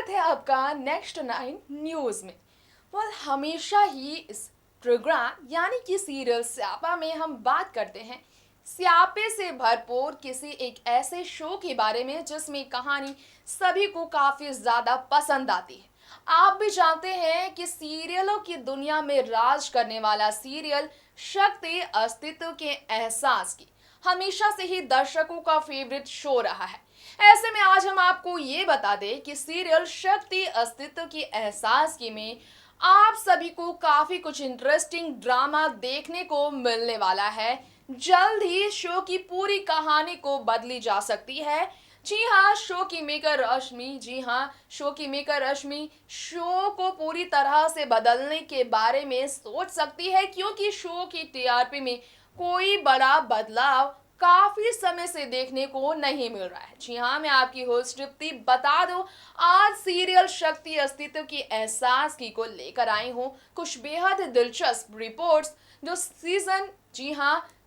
स्वागत है आपका नेक्स्ट 9 न्यूज में। हमेशा ही इस प्रोग्राम यानी कि सीरियल स्यापा में हम बात करते हैं स्यापे से भरपूर किसी एक ऐसे शो के बारे में जिसमें कहानी सभी को काफी ज्यादा पसंद आती है। आप भी जानते हैं कि सीरियलों की दुनिया में राज करने वाला सीरियल शक्ति अस्तित्व के एहसास की हमेशा से ही दर्शकों का फेवरेट शो रहा है। ऐसे में आज हम आपको ये बता दें कि सीरियल शक्ति अस्तित्व की एहसास की में आप सभी को काफी कुछ इंटरेस्टिंग ड्रामा देखने को मिलने वाला है। जल्द ही शो की पूरी कहानी को बदली जा सकती है। शो की मेकर रश्मि शो को पूरी तरह से बदलने के बारे में सोच सकती है, क्योंकि शो की टीआरपी में कोई बड़ा बदलाव काफी समय से देखने को नहीं मिल रहा है। मैं आपकी होस्ट तृप्ति बता दूं, आज सीरियल शक्ति अस्तित्व की एहसास की को लेकर आई हूं कुछ बेहद दिलचस्प रिपोर्ट्स जो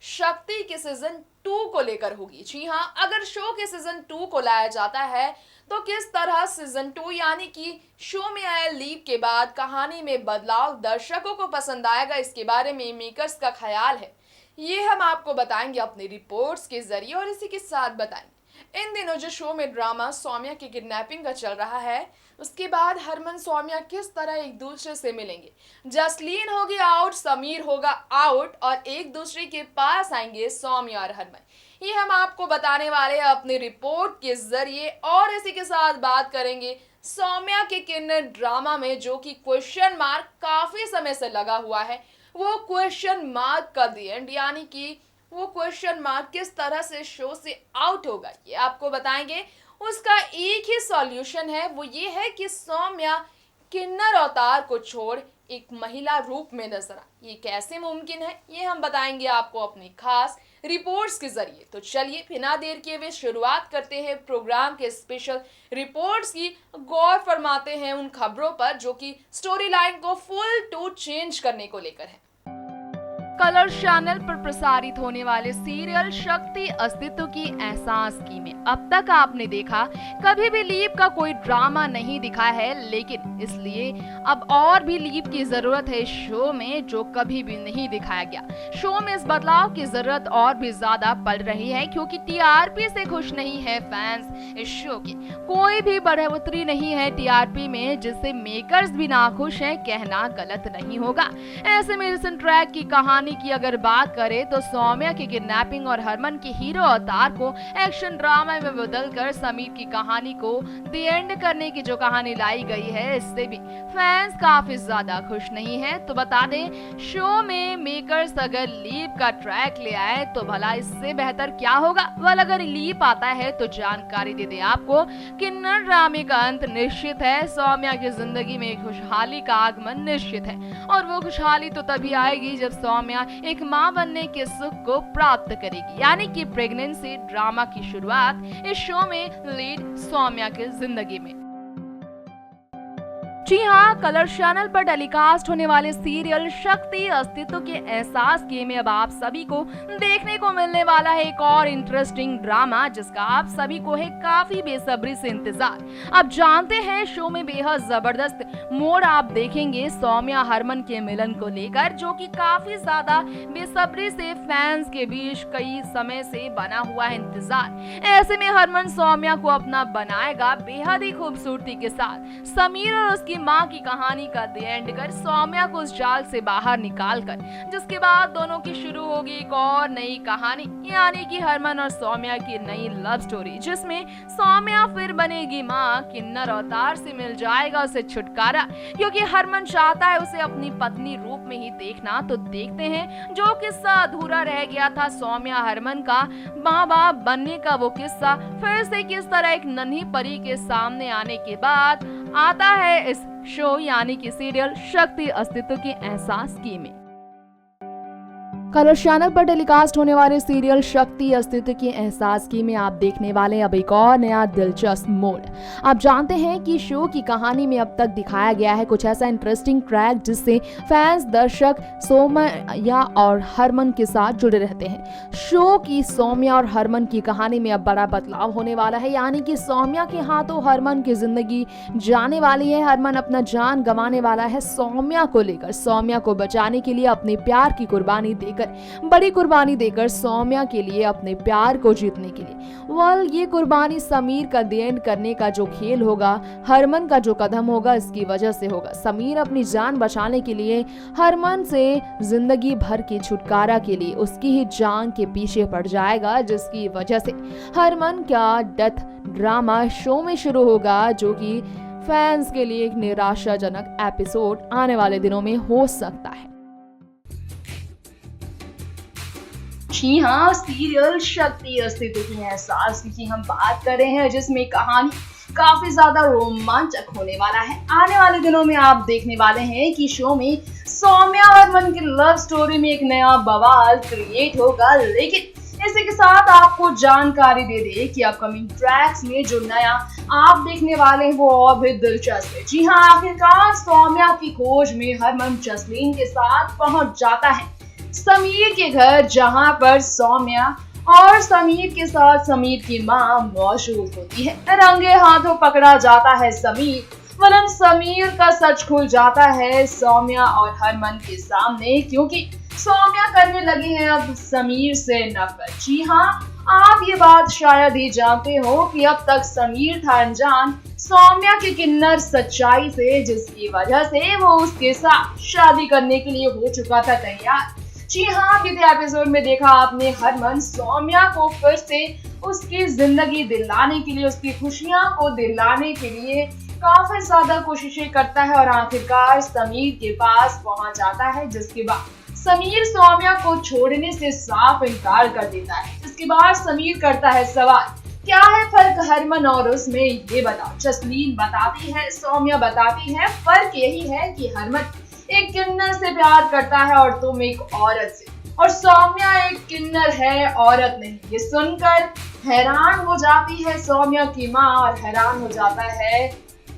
शक्ति के सीजन 2 को लेकर होगी। अगर शो के सीजन 2 को लाया जाता है तो किस तरह सीजन 2 यानी कि शो में आए लीप के बाद कहानी में बदलाव दर्शकों को पसंद आएगा, इसके बारे में मेकर्स का ख्याल है। ये हम आपको बताएंगे अपनी रिपोर्ट्स के जरिए और इसी के साथ बताएंगे इन दिनों जो शो में ड्रामा सौम्या की किडनैपिंग का चल रहा है, उसके बाद हरमन सौम्या किस तरह एक दूसरे से मिलेंगे। जसलीन होगी आउट, समीर होगा आउट और एक दूसरे के पास आएंगे सौम्या और हरमन। ये हम आपको बताने वाले हैं अपनी रिपोर्ट के जरिए और इसी के साथ बात करेंगे सौम्या के किन्नर ड्रामा में जो कि क्वेश्चन मार्क काफी समय से लगा हुआ है। वो क्वेश्चन मार्क का द एंड यानी कि वो क्वेश्चन मार्क किस तरह से शो से आउट होगा, ये आपको बताएंगे। उसका एक ही सॉल्यूशन है, वो ये है कि सौम्या किन्नर अवतार को छोड़ एक महिला रूप में नजर आए। ये कैसे मुमकिन है, ये हम बताएंगे आपको अपनी खास रिपोर्ट्स के जरिए। तो चलिए बिना देर किए हुए शुरुआत करते हैं प्रोग्राम के स्पेशल रिपोर्ट्स की। गौर फरमाते हैं उन खबरों पर जो कि स्टोरी लाइन को फुल टू चेंज करने को लेकर है। कलर चैनल पर प्रसारित होने वाले सीरियल शक्ति अस्तित्व की एहसास की में अब तक आपने देखा कभी भी लीप का कोई ड्रामा नहीं दिखा है, लेकिन इसलिए अब और भी लीप की जरूरत है शो में जो कभी भी नहीं दिखाया गया। शो में इस बदलाव की जरूरत और भी ज्यादा पड़ रही है क्योंकि टीआरपी से खुश नहीं है फैंस। इस शो की कोई भी बढ़ोतरी नहीं है टीआरपी में, जिससे मेकर्स भी नाखुश हैं, कहना गलत नहीं होगा। ऐसे में रिसेंट ट्रैक की कहानी की अगर बात करें तो सौम्या की किडनैपिंग और हरमन के हीरो अवतार को एक्शन ड्रामा में बदलकर समीर की कहानी को द एंड करने की जो कहानी लाई गई है, इससे भी फैंस काफी ज्यादा खुश नहीं है। तो बता दें, शो में मेकर्स अगर लीप का ट्रैक ले आए तो भला इससे बेहतर क्या होगा। अगर लीप आता है तो जानकारी दे दे आपको, किन्नर ड्रामे का अंत निश्चित है। सौम्या की जिंदगी में खुशहाली का आगमन निश्चित है और वो खुशहाली तो तभी आएगी जब सौम्या एक मां बनने के सुख को प्राप्त करेगी, यानी कि प्रेगनेंसी ड्रामा की शुरुआत इस शो में लीड सौम्या की जिंदगी में। कलर चैनल पर टेलीकास्ट होने वाले सीरियल शक्ति अस्तित्व के एहसास के में अब आप सभी को देखने को मिलने वाला है एक और इंटरेस्टिंग ड्रामा जिसका आप सभी को है काफी बेसब्री से इंतजार। अब जानते हैं शो में बेहद जबरदस्त मोड़ आप देखेंगे सौम्या हरमन के मिलन को लेकर, जो कि काफी ज्यादा बेसब्री से फैंस के बीच कई समय से बना हुआ है इंतजार। ऐसे में हरमन सौम्या को अपना बनाएगा बेहद ही खूबसूरती के साथ। समीर और उसकी मां की कहानी का द एंड कर सौम्या को उस जाल से बाहर निकालकर, जिसके बाद दोनों की शुरू होगी एक और नई कहानी, यानी कि हरमन और सौम्या की नई लव स्टोरी, जिसमें सौम्या फिर बनेगी मां, किन्नर अवतार से मिल जाएगा उसे छुटकारा, क्योंकि हरमन चाहता है उसे अपनी पत्नी रूप में ही देखना। तो देखते हैं जो किस्सा अधूरा रह गया था सौम्या हरमन का माँ बाप बनने का, वो किस्सा फिर से किस तरह एक नन्ही परी के सामने आने के बाद आता है इस शो यानी कि सीरियल शक्ति अस्तित्व के एहसास की में। कलर्स चैनल पर टेलीकास्ट होने वाले सीरियल शक्ति अस्तित्व के एहसास की में आप देखने वाले अब एक और नया दिलचस्प मोड़। आप जानते हैं कि शो की कहानी में अब तक दिखाया गया है कुछ ऐसा इंटरेस्टिंग ट्रैक जिससे फैंस दर्शक सौम्या और हरमन के साथ जुड़े रहते हैं। शो की सौम्या और हरमन की कहानी में अब बड़ा बदलाव होने वाला है, यानी कि सौम्या के हाथों हरमन की जिंदगी जाने वाली है। हरमन अपना जान गंवाने वाला है सौम्या को लेकर। सौम्या को बचाने के लिए अपने प्यार की कुर्बानी देकर, बड़ी कुर्बानी देकर सौम्या के लिए, अपने प्यार को जीतने के लिए। ये कुर्बानी समीर का द एंड करने का जो खेल होगा, हरमन का जो कदम होगा, इसकी वजह से होगा। समीर अपनी जान बचाने के लिए हरमन से जिंदगी भर की छुटकारा के लिए उसकी ही जान के पीछे पड़ जाएगा, जिसकी वजह से हरमन का डेथ ड्रामा शो में शुरू होगा, जो कि फैंस के लिए एक निराशाजनक एपिसोड आने वाले दिनों में हो सकता है। जी हाँ, सीरियल शक्ति अस्तित्व के एहसास की हम बात कर रहे हैं, जिसमें कहानी काफी ज्यादा रोमांचक होने वाला है। आने वाले दिनों में आप देखने वाले हैं कि शो में सौम्या और हरमन की लव स्टोरी में एक नया बवाल क्रिएट होगा। लेकिन इसी के साथ आपको जानकारी दे दे कि अपकमिंग ट्रैक्स में जो नया आप देखने वाले हैं वो और भी दिलचस्प है। जी हाँ, आखिरकार सौम्या की खोज में हरमन जसलीन के साथ पहुंच जाता है समीर के घर, जहां पर सौम्या और समीर के साथ समीर की मां मौजूद होती है। रंगे हाथों पकड़ा जाता है समीर, वरन समीर का सच खुल जाता है सौम्या और हरमन के सामने, क्योंकि सौम्या करने लगी है अब समीर से नफरत। जी हाँ, आप ये बात शायद ही जानते हो कि अब तक समीर था अनजान सौम्या की किन्नर सच्चाई से, जिसकी वजह से वो उसके साथ शादी करने के लिए हो चुका था तैयार। जी हाँ, बीते एपिसोड में देखा आपने हरमन सौम्या को फिर से उसकी जिंदगी दिलाने के लिए, उसकी खुशियां को दिलाने के लिए काफी ज्यादा कोशिशें करता है और आखिरकार समीर के पास पहुंच जाता है, जिसके बाद समीर सौम्या को छोड़ने से साफ इनकार कर देता है। इसके बाद समीर करता है सवाल, क्या है फर्क हरमन और उसमें, ये बताओ। जसलीन बताती है, सौम्या बताती है, फर्क यही है कि हरमन एक किन्नर से प्यार करता है और तुम एक औरत से, और सौम्या एक किन्नर है, औरत नहीं। ये सुनकर हैरान हो जाती है सौम्या की माँ और हैरान हो जाता है,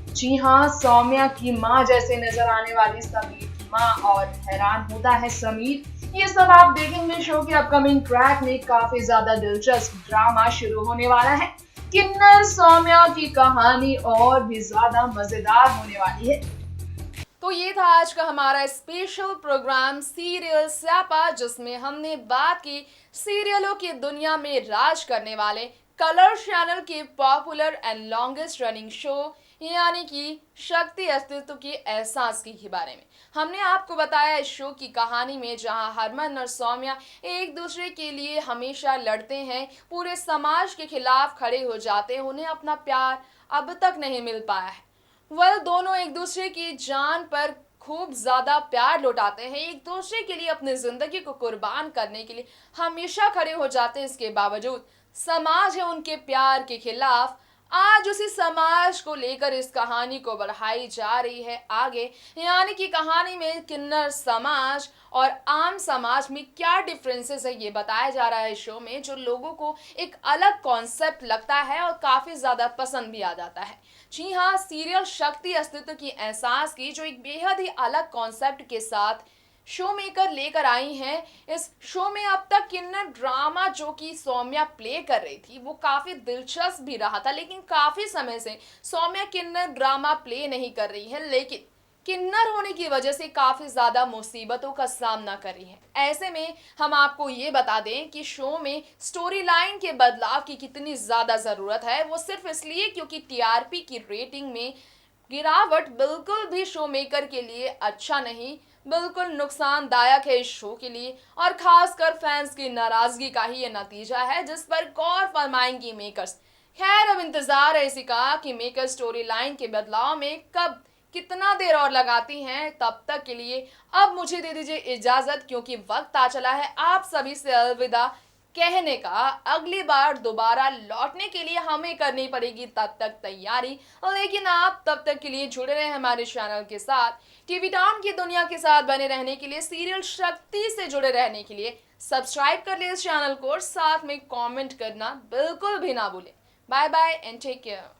जी हाँ, सौम्या की माँ जैसे नजर आने वाली समीर की माँ, और हैरान होता है समीर। ये सब आप देखेंगे शो के अपकमिंग ट्रैक में। काफी ज्यादा दिलचस्प ड्रामा शुरू होने वाला है। किन्नर सौम्या की कहानी और भी ज्यादा मजेदार होने वाली है। तो ये था आज का हमारा स्पेशल प्रोग्राम सीरियल स्यापा, जिसमें हमने बात की सीरियलों की दुनिया में राज करने वाले कलर्स चैनल के popular and longest running show यानी कि शक्ति अस्तित्व के एहसास के बारे में। हमने आपको बताया इस शो की कहानी में, जहां हरमन और सौम्या एक दूसरे के लिए हमेशा लड़ते हैं, पूरे समाज के खिलाफ खड़े हो जाते हैं, उन्हें अपना प्यार अब तक नहीं मिल पाया है। दोनों एक दूसरे की जान पर खूब ज्यादा प्यार लुटाते हैं, एक दूसरे के लिए अपनी जिंदगी को कुर्बान करने के लिए हमेशा खड़े हो जाते हैं। इसके बावजूद समाज है उनके प्यार के खिलाफ। आज उसी समाज को लेकर इस कहानी को बढ़ाई जा रही है आगे, यानी कि कहानी में किन्नर समाज और आम समाज में क्या डिफरेंसेस है ये बताया जा रहा है शो में, जो लोगों को एक अलग कॉन्सेप्ट लगता है और काफी ज्यादा पसंद भी आ जाता है। जी हाँ, सीरियल शक्ति अस्तित्व की एहसास की जो एक बेहद ही अलग कॉन्सेप्ट के साथ शो मेकर लेकर आई हैं। इस शो में अब तक किन्नर ड्रामा जो कि सौम्या प्ले कर रही थी वो काफी दिलचस्प भी रहा था, लेकिन काफी समय से सौम्या किन्नर ड्रामा प्ले नहीं कर रही है, लेकिन किन्नर होने की वजह से काफी ज्यादा मुसीबतों का सामना कर रही है। ऐसे में हम आपको ये बता दें कि शो में स्टोरी लाइन के बदलाव की कितनी ज्यादा जरूरत है, वो सिर्फ इसलिए क्योंकि टीआरपी की रेटिंग में गिरावट बिल्कुल भी शो मेकर के लिए अच्छा नहीं, बिल्कुल नुकसानदायक है इस शो के लिए, और खासकर फैंस की नाराजगी का ही ये नतीजा है, जिस पर गौर फरमाएंगी मेकर्स। खैर, अब इंतजार है इसी का कि मेकर स्टोरी लाइन के बदलाव में कब कितना देर और लगाती हैं। तब तक के लिए अब मुझे दे दीजिए इजाजत, क्योंकि वक्त आ चला है आप सभी से अलविदा कहने का अगली बार दोबारा लौटने के लिए हमें करनी पड़ेगी तब तक तैयारी। लेकिन आप तब तक के लिए जुड़े रहे हमारे चैनल के साथ। टीवी टाउन की दुनिया के साथ बने रहने के लिए, सीरियल शक्ति से जुड़े रहने के लिए सब्सक्राइब कर ले इस चैनल को और साथ में कमेंट करना बिल्कुल भी ना भूलें। Bye bye and take care.